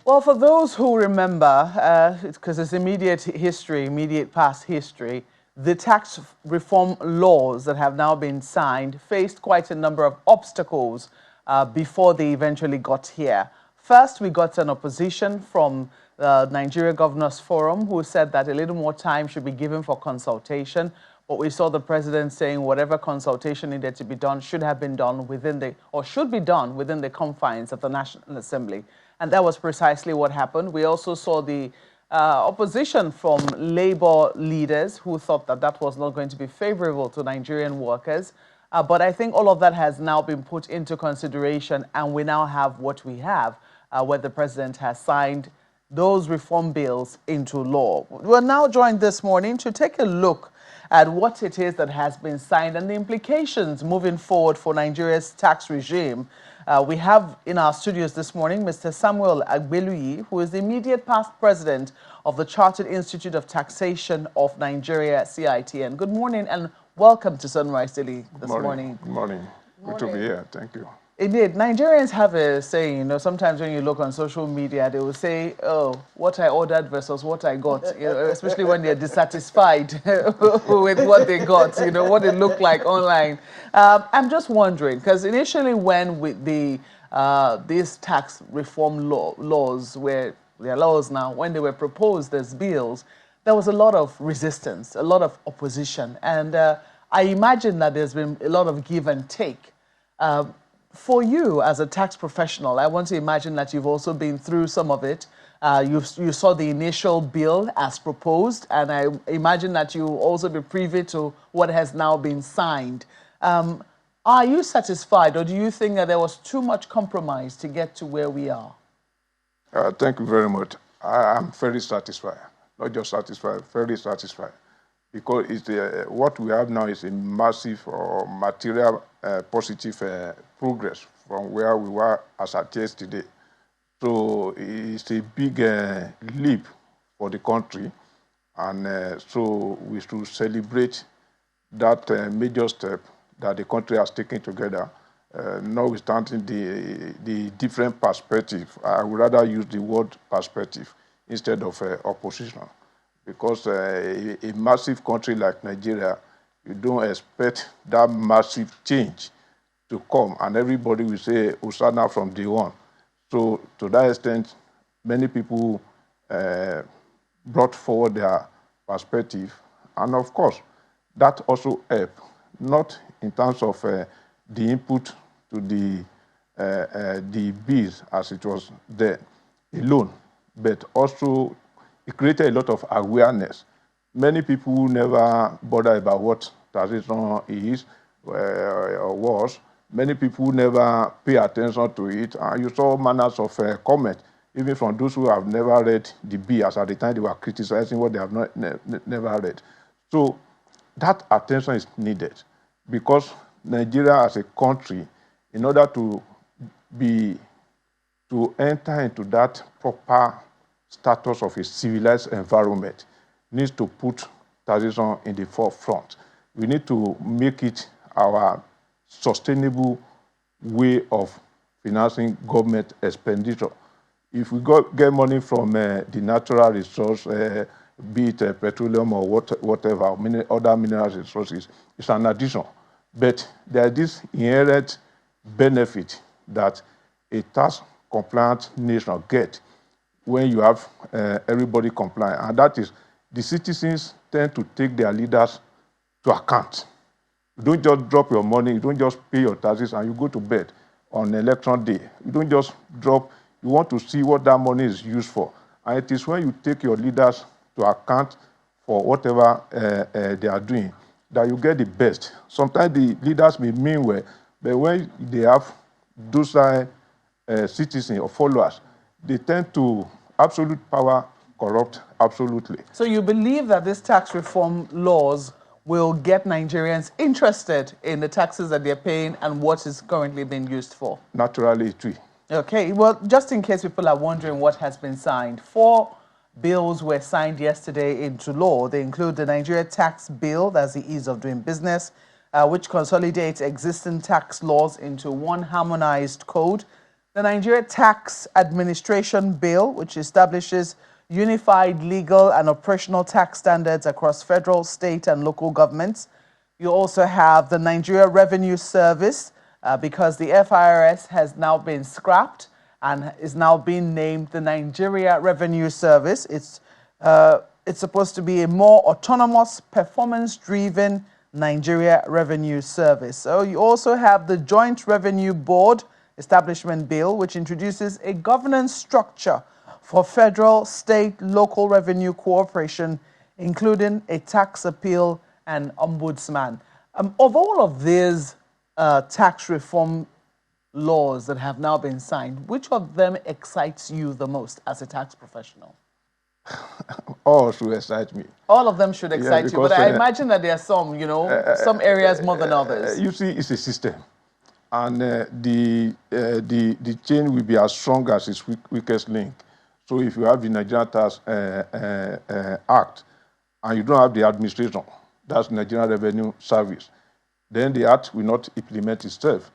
Well, for those who remember, because it's immediate history, immediate past history, the tax reform laws that have now been signed faced quite a number of obstacles before they eventually got here. First, we got an opposition from the Nigeria Governors Forum, who said that a little more time should be given for consultation. But we saw the president saying whatever consultation needed to be done should have been done within the, or should be done within the confines of the National Assembly. And that was precisely what happened. We also saw the opposition from labor leaders who thought that that was not going to be favorable to Nigerian workers. But I think all of that has now been put into consideration, and we now have what we have, where the president has signed those reform bills into law. We're now joined this morning to take a look at what it is that has been signed and the implications moving forward for Nigeria's tax regime. We have in our studios this morning Mr. Samuel Agbeluyi, who is the immediate past president of the Chartered Institute of Taxation of Nigeria, CITN. Good morning and welcome to Sunrise Daily this morning. Good morning. Good to be here. Thank you. Indeed. Nigerians have a saying, you know, sometimes when you look on social media, they will say, oh, what I ordered versus what I got, you know, especially when they're dissatisfied with what they got, you know, what it looked like online. I'm just wondering, because initially when these tax reform laws were, they're laws now, when they were proposed as bills, there was a lot of resistance, a lot of opposition. And I imagine that there's been a lot of give and take. For you as a tax professional, I want to imagine that you've also been through some of it. You saw the initial bill as proposed, and I imagine that you also be privy to what has now been signed. Are you satisfied, or do you think that there was too much compromise to get to where we are? Thank you very much. I am very satisfied, not just satisfied, very satisfied, because it's what we have now is a massive or material positive progress from where we were as at yesterday. So it's a big leap for the country, and so we should celebrate that major step that the country has taken together, notwithstanding the different perspective. I would rather use the word perspective instead of opposition, because a massive country like Nigeria, you don't expect that massive change to come, and everybody will say Hosanna from day one. So to that extent, many people brought forward their perspective, and of course, that also helped, not in terms of the input to the bills as it was there alone, but also it created a lot of awareness. Many people never bother about what taxation is or was. Many people never pay attention to it. And you saw manners of comment, even from those who have never read the bill, as at the time they were criticizing what they have never read. So that attention is needed, because Nigeria as a country, in order to enter into that proper status of a civilized environment, needs to put taxation in the forefront. We need to make it our sustainable way of financing government expenditure. If we get money from the natural resource, be it petroleum or whatever, other mineral resources, it's an addition. But there is this inherent benefit that a tax compliant nation gets when you have everybody compliant, and that is the citizens tend to take their leaders to account. You don't just drop your money, you don't just pay your taxes and you go to bed on election day. You don't just drop, you want to see what that money is used for. And it is when you take your leaders to account for whatever they are doing that you get the best. Sometimes the leaders may mean well, but when they have those citizens or followers, they tend to absolute power corrupt absolutely. So you believe that these tax reform laws will get Nigerians interested in the taxes that they're paying and what is currently being used for? Naturally, it will. Okay, well, just in case people are wondering what has been signed, 4 bills were signed yesterday into law. They include the Nigeria Tax Bill, that's the ease of doing business, which consolidates existing tax laws into one harmonized code. The Nigeria Tax Administration Bill, which establishes unified legal and operational tax standards across federal, state, and local governments. You also have the Nigeria Revenue Service, because the FIRS has now been scrapped and is now being named the Nigeria Revenue Service. It's supposed to be a more autonomous, performance-driven Nigeria Revenue Service. So you also have the Joint Revenue Board Establishment Bill, which introduces a governance structure for federal, state, local revenue cooperation, including a tax appeal and ombudsman. Of all of these tax reform laws that have now been signed, which of them excites you the most as a tax professional? All should excite me. All of them should excite you, but I because, imagine that there are some, some areas more than others. You see, it's a system. And the chain will be as strong as its weakest link. So if you have the Nigerian Tax Act and you don't have the administration, that's Nigerian Revenue Service, then the act will not implement itself.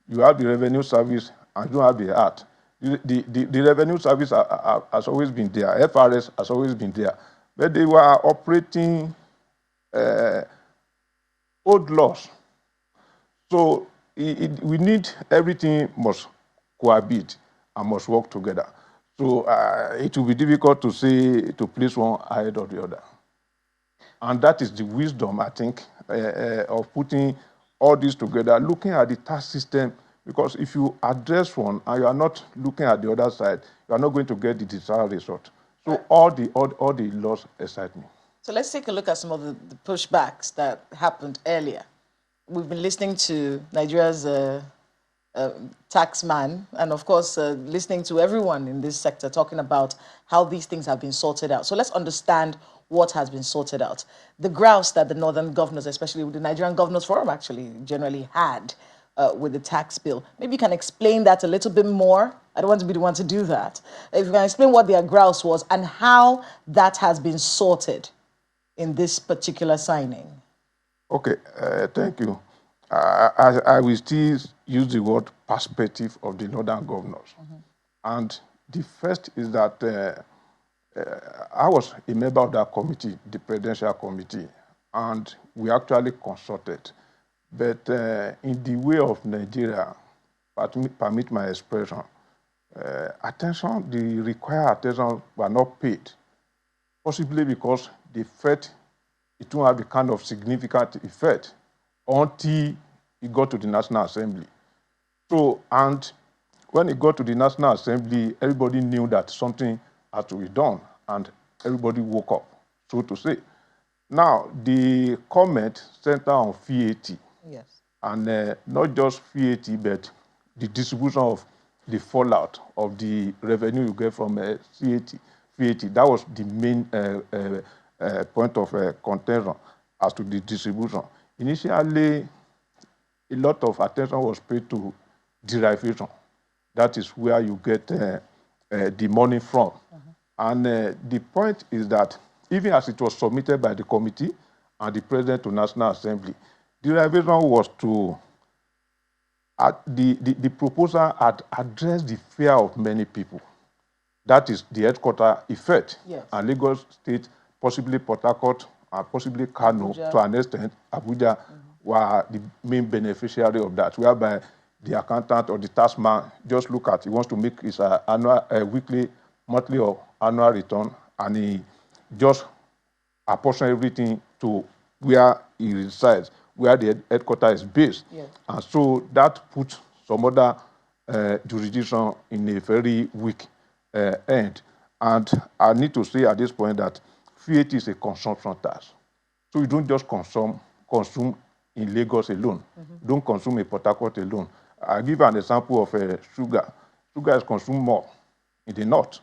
You have the Revenue Service and you don't have the act. The Revenue Service has always been there. FRS has always been there. But they were operating old laws. So we need everything must cohabit and must work together. So it will be difficult to say to place one ahead of the other. And that is the wisdom, I think, of putting all this together, looking at the tax system, because if you address one and you are not looking at the other side, you are not going to get the desired result. So all the laws excite me. So let's take a look at some of the pushbacks that happened earlier. We've been listening to Nigeria's taxman, and of course, listening to everyone in this sector talking about how these things have been sorted out. So let's understand what has been sorted out. The grouse that the northern governors, especially the Nigerian Governors Forum, actually generally had with the tax bill. Maybe you can explain that a little bit more. I don't want to be the one to do that. If you can explain what their grouse was and how that has been sorted in this particular signing. Okay, thank you. I will still use the word perspective of the northern governors. And the first is that I was a member of that committee, the Presidential Committee, and we actually consulted. But in the way of Nigeria, permit my expression, the required attention were not paid, possibly because they felt it won't have the kind of significant effect until it got to the National Assembly. So, and when it got to the National Assembly, everybody knew that something had to be done, and everybody woke up, so to say. Now, the comment centered on VAT. Yes. And not just VAT, but the distribution of the fallout of the revenue you get from VAT. That was the main point of contention as to the distribution. Initially, a lot of attention was paid to derivation. That is where you get the money from. And the point is that even as it was submitted by the committee and the president to National Assembly, derivation was to, the proposal had addressed the fear of many people. That is the headquarter effect. Yes. And Lagos State, possibly Port Harcourt, and possibly Kano, to an extent, Abuja, were the main beneficiary of that, whereby the accountant or the taxman just look at, he wants to make his annual, weekly, monthly, or annual return, and he just apportion everything to where he resides, where the headquarters is based. Yes. And so that puts some other jurisdiction in a very weak end. And I need to say at this point that VAT is a consumption tax. So you don't just consume in Lagos alone. Don't consume in Port Harcourt alone. I'll give an example of sugar. Sugar is consumed more in the north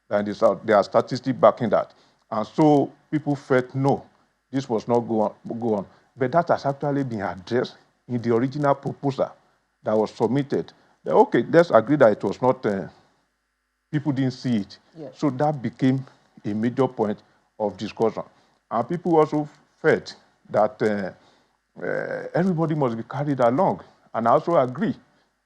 than in the south. There are statistics backing that. And so people felt, no, this was not go on. But that has actually been addressed in the original proposal that was submitted. Okay, let's agree that it was not, people didn't see it. Yes. So that became a major point of discussion. And people also felt that everybody must be carried along. And I also agree.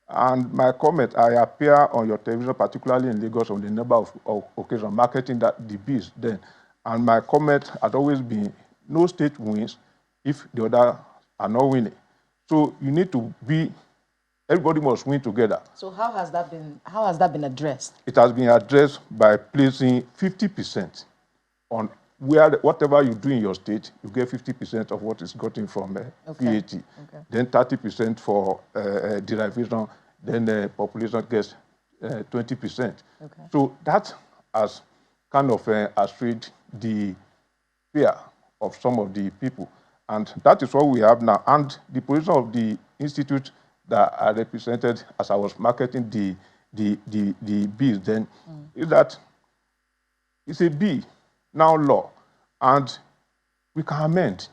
And my comment, I appear on your television, particularly in Lagos, on the number of occasions, marketing the bills then. And my comment had always been, no state wins if the other are not winning. So you need to be, everybody must win together. So how has that been addressed? It has been addressed by placing 50% on whatever you do in your state, you get 50% of what is gotten from VAT. Okay. Then 30% for derivation, then the population gets 20%. Okay. So that has kind of assuaged the fear of some of the people. And that is what we have now. And the position of the institute that I represented as I was marketing the bills then is that it's a bill, now law, and we can amend.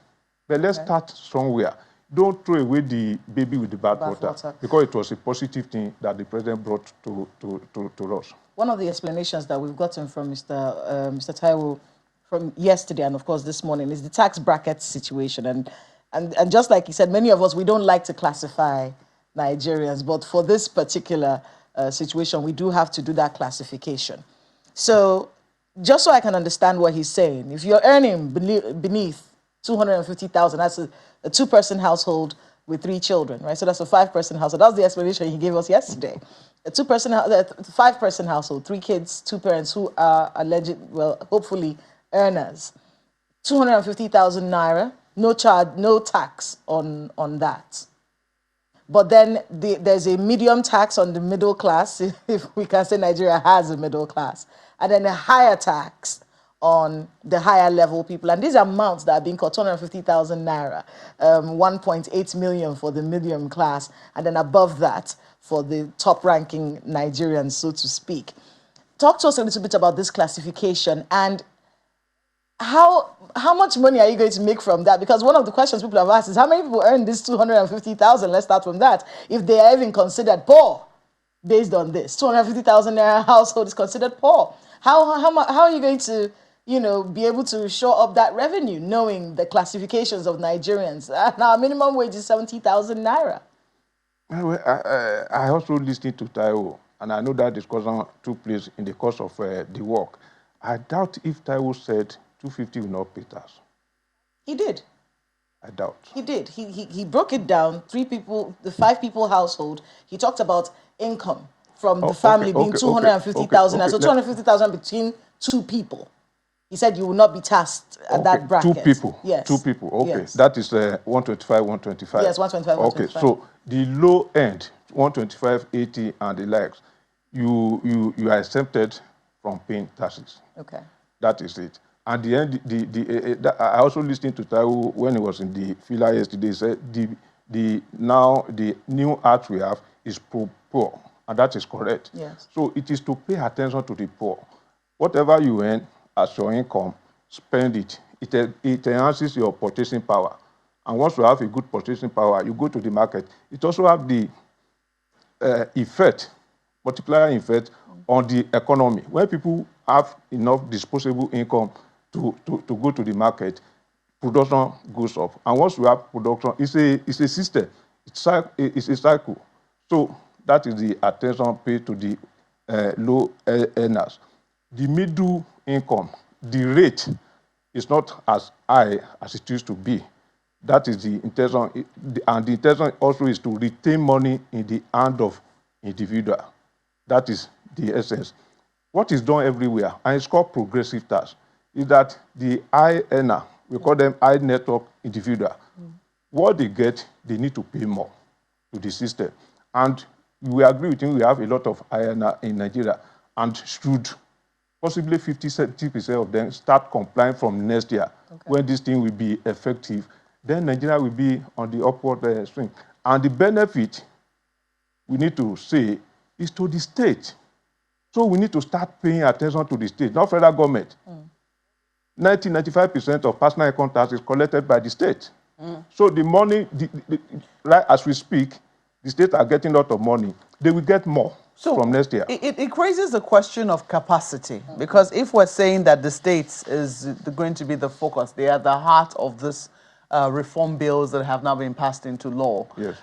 But let's start somewhere. Don't throw away the baby with the bathwater, because it was a positive thing that the president brought to us. One of the explanations that we've gotten from Mr. Taiwo from yesterday and of course this morning is the tax bracket situation. And just like he said, many of us, we don't like to classify Nigerians, but for this particular situation, we do have to do that classification. So just so I can understand what he's saying, if you're earning beneath 250,000, that's a two-person household with 3 children, right? So that's a 5-person household. That was the explanation he gave us yesterday. A 5-person household, 3 kids, 2 parents who are hopefully earners. 250,000 naira, no charge, no tax on that. But then there's a medium tax on the middle class, if we can say Nigeria has a middle class, and then a higher tax on the higher level people. And these amounts that are being called 250,000 naira, 1.8 million for the medium class, and then above that for the top ranking Nigerians, so to speak. Talk to us a little bit about this classification and how much money are you going to make from that? Because one of the questions people have asked is, how many people earn this 250,000? Let's start from that. If they are even considered poor based on this, 250,000 naira household is considered poor. How are you going to, be able to shore up that revenue, knowing the classifications of Nigerians? Now, minimum wage is 70,000 naira. I also listened to Taiwo, and I know that discussion took place in the course of the work. I doubt if Taiwo said 250 will not pay tax. He did. I doubt. He did. He broke it down. 3 people, the 5-people household. He talked about income from the family being 250,000. So 250,000 between 2 people. He said you will not be taxed at that bracket. 2 people. Yes. 2 people. Okay. Yes. That is 125, 125. Yes, 125, 125. Okay. So the low end, 125, 80, and the likes, you are exempted from paying taxes. Okay. That is it. And the end, I also listened to Taiwo when he was in the filler yesterday. He said the new act we have is pro-poor, and that is correct. Yes. So it is to pay attention to the poor. Whatever you earn as your income, spend it. It enhances your purchasing power. And once you have a good purchasing power, you go to the market. It also have the multiplier effect on the economy. When people have enough disposable income to go to the market, production goes up. And once you have production, it's a system. It's a cycle. So that is the attention paid to the low earners. The middle income, the rate is not as high as it used to be. That is the intention. And the intention also is to retain money in the hand of individual. That is the essence. What is done everywhere, and it's called progressive tax, is that the high earner, we call them high network individual, what they get, they need to pay more to the system. And we agree with him, we have a lot of high earner in Nigeria, and should possibly 50-70% of them start complying from next year, when this thing will be effective, then Nigeria will be on the upward swing. And the benefit, we need to say, is to the state. So we need to start paying attention to the state, not federal government. 90-95% of personal income tax is collected by the state. So the money, right as we speak, the states are getting a lot of money. They will get more from next year. It raises the question of capacity, because if we're saying that the states is going to be the focus, they are the heart of this reform bills that have now been passed into law. Yes.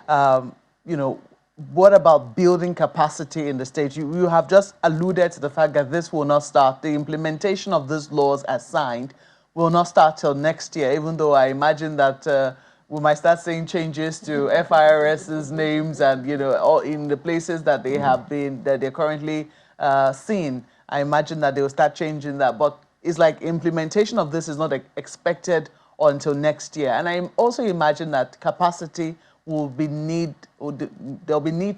what about building capacity in the state? You have just alluded to the fact that this will not start, the implementation of these laws as signed will not start till next year, even though I imagine that we might start seeing changes to FIRS's names and, all in the places that they have been, that they're currently seen. I imagine that they will start changing that. But it's like implementation of this is not expected until next year. And I also imagine that capacity there'll be need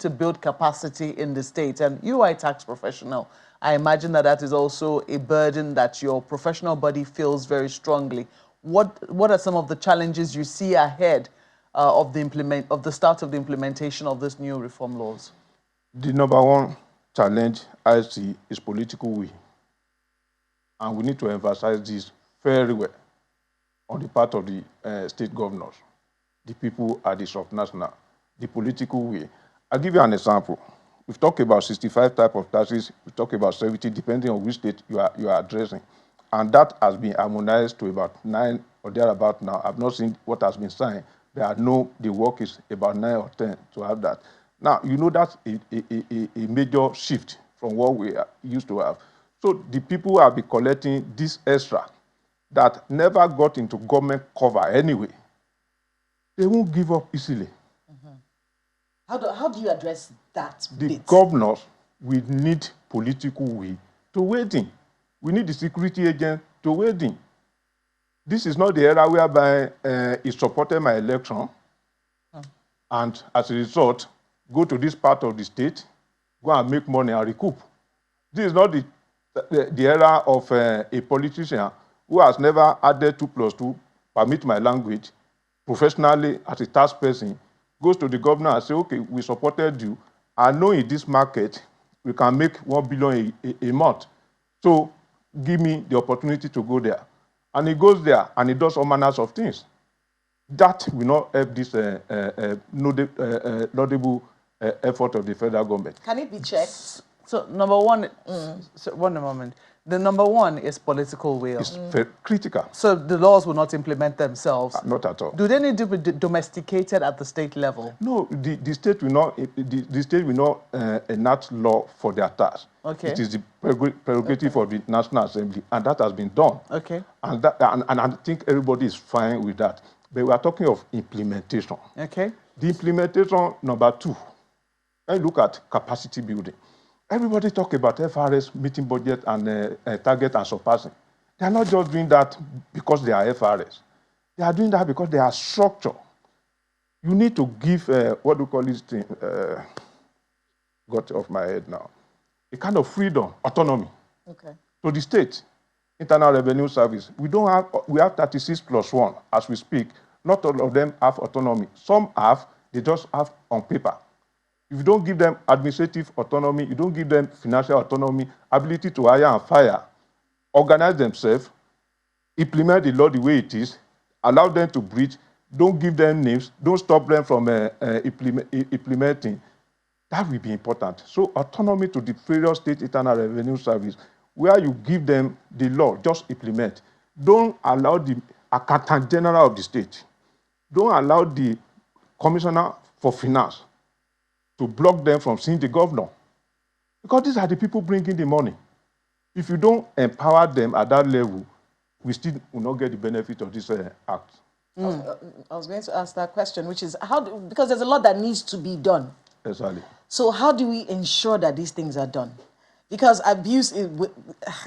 to build capacity in the state. And you are a tax professional. I imagine that is also a burden that your professional body feels very strongly. What are some of the challenges you see ahead of the start of the implementation of these new reform laws? The number one challenge I see is political will. And we need to emphasize this very well on the part of the state governors, the people at the subnational, the political will. I'll give you an example. We've talked about 65 type of taxes. We talk about 70, depending on which state you are addressing. And that has been harmonized to about 9 or thereabout now. I've not seen what has been signed. The work is about 9 or 10 to have that. Now, that's a major shift from what we used to have. So the people have been collecting this extra that never got into government cover anyway. They won't give up easily. How do you address that The governors will need political will to wade in. We need the security agent to wade in. This is not the era whereby he supported my election and as a result, go to this part of the state, go and make money and recoup. This is not the era of a politician who has never added 2 plus 2, permit my language, professionally as a tax person, goes to the governor and say, okay, we supported you. I know in this market, we can make 1 billion a month. So give me the opportunity to go there. And he goes there and he does all manners of things. That will not help this laudable effort of the federal government. Can it be checked? So number one, so one moment. The number one is political will. It's very critical. So the laws will not implement themselves. Not at all. Do they need to be domesticated at the state level? No, the state will not. The state will not enact law for their tax. Okay. It is the prerogative of the National Assembly, and that has been done. Okay. And I think everybody is fine with that. But we are talking of implementation. Okay. The implementation number 2. When you look at capacity building, everybody talk about FRS meeting budget and target and surpassing. They are not just doing that because they are FRS. They are doing that because they are structure. You need to give, what do you call this thing? Got off my head now. A kind of freedom, autonomy. Okay. To the state, Internal Revenue Service. We have 36 plus 1 as we speak. Not all of them have autonomy. Some have, they just have on paper. If you don't give them administrative autonomy, you don't give them financial autonomy, ability to hire and fire, organize themselves, implement the law the way it is, allow them to breach, don't give them names, don't stop them from implementing, that will be important. So autonomy to the various state internal revenue service, where you give them the law, just implement. Don't allow the accountant general of the state, don't allow the commissioner for finance to block them from seeing the governor. Because these are the people bringing the money. If you don't empower them at that level, we still will not get the benefit of this act. I was going to ask that question, which is, because there's a lot that needs to be done. Exactly. So how do we ensure that these things are done? Because abuse,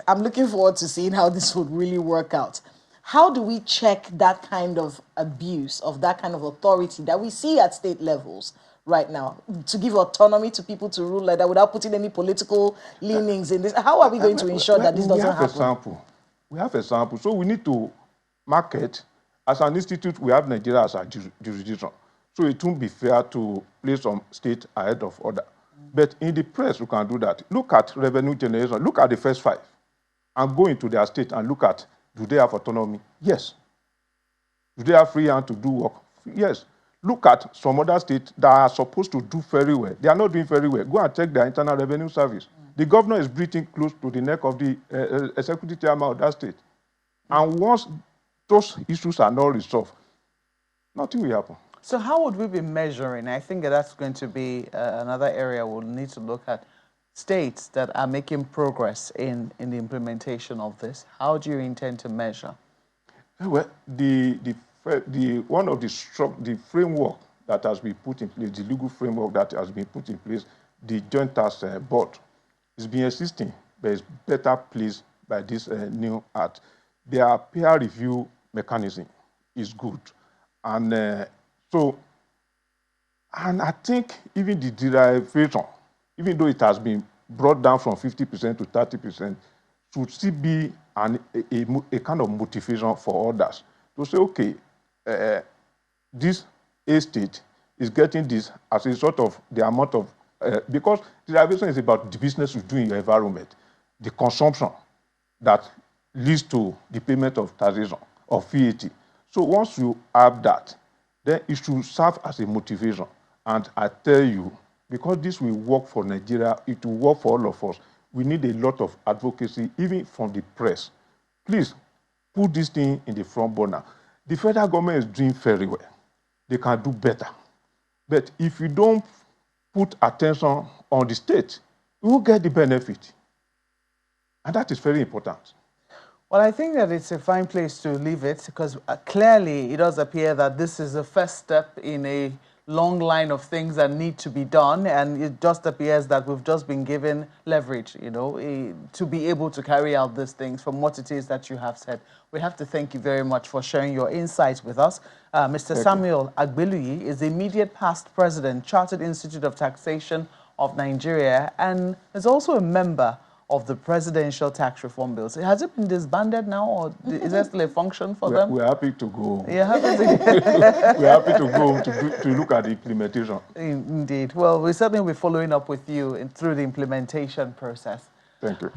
I'm looking forward to seeing how this would really work out. How do we check that kind of abuse, of that kind of authority that we see at state levels right now, to give autonomy to people to rule like that without putting any political leanings in this? How are we going to ensure that this doesn't happen? We have a sample. So we need to market. As an institute, we have Nigeria as a jurisdiction. So it won't be fair to place some state ahead of other. But in the press, we can do that. Look at revenue generation. Look at the first 5. And go into their state and look at, do they have autonomy? Yes. Do they have free hand to do work? Yes. Look at some other states that are supposed to do very well. They are not doing very well. Go and check their internal revenue service. The governor is breathing close to the neck of the executive chairman of that state. And once those issues are not resolved, nothing will happen. So how would we be measuring? I think that's going to be another area we'll need to look at. States that are making progress in the implementation of this. How do you intend to measure? Well, one of the framework that has been put in place, the legal framework that has been put in place, the Joint Task Board, is being existing, but it's better placed by this new act. Their peer review mechanism is good, and and I think even the derivation, even though it has been brought down from 50% to 30%, should still be a kind of motivation for others to say, okay, this estate is getting this as a sort of the amount of, because derivation is about the business you do in your environment, the consumption that leads to the payment of taxation, of VAT. So once you have that, then it should serve as a motivation. And I tell you, because this will work for Nigeria, it will work for all of us. We need a lot of advocacy, even from the press. Please, put this thing in the front burner. The federal government is doing very well. They can do better. But if you don't put attention on the state, you will get the benefit. And that is very important. Well, I think that it's a fine place to leave it because clearly it does appear that this is the first step in a long line of things that need to be done, and it just appears that we've just been given leverage, you know, to be able to carry out these things from what it is that you have said. We have to thank you very much for sharing your insights with us. Mr. Samuel Agbeluyi is the immediate past president, Chartered Institute of Taxation of Nigeria, and is also a member of the Presidential Tax Reform Bill. So has it been disbanded now, or is there still a function for them? We're happy to go. You're happy to We're happy to go to look at the implementation. Indeed. Well, we certainly will be following up with you through the implementation process. Thank you.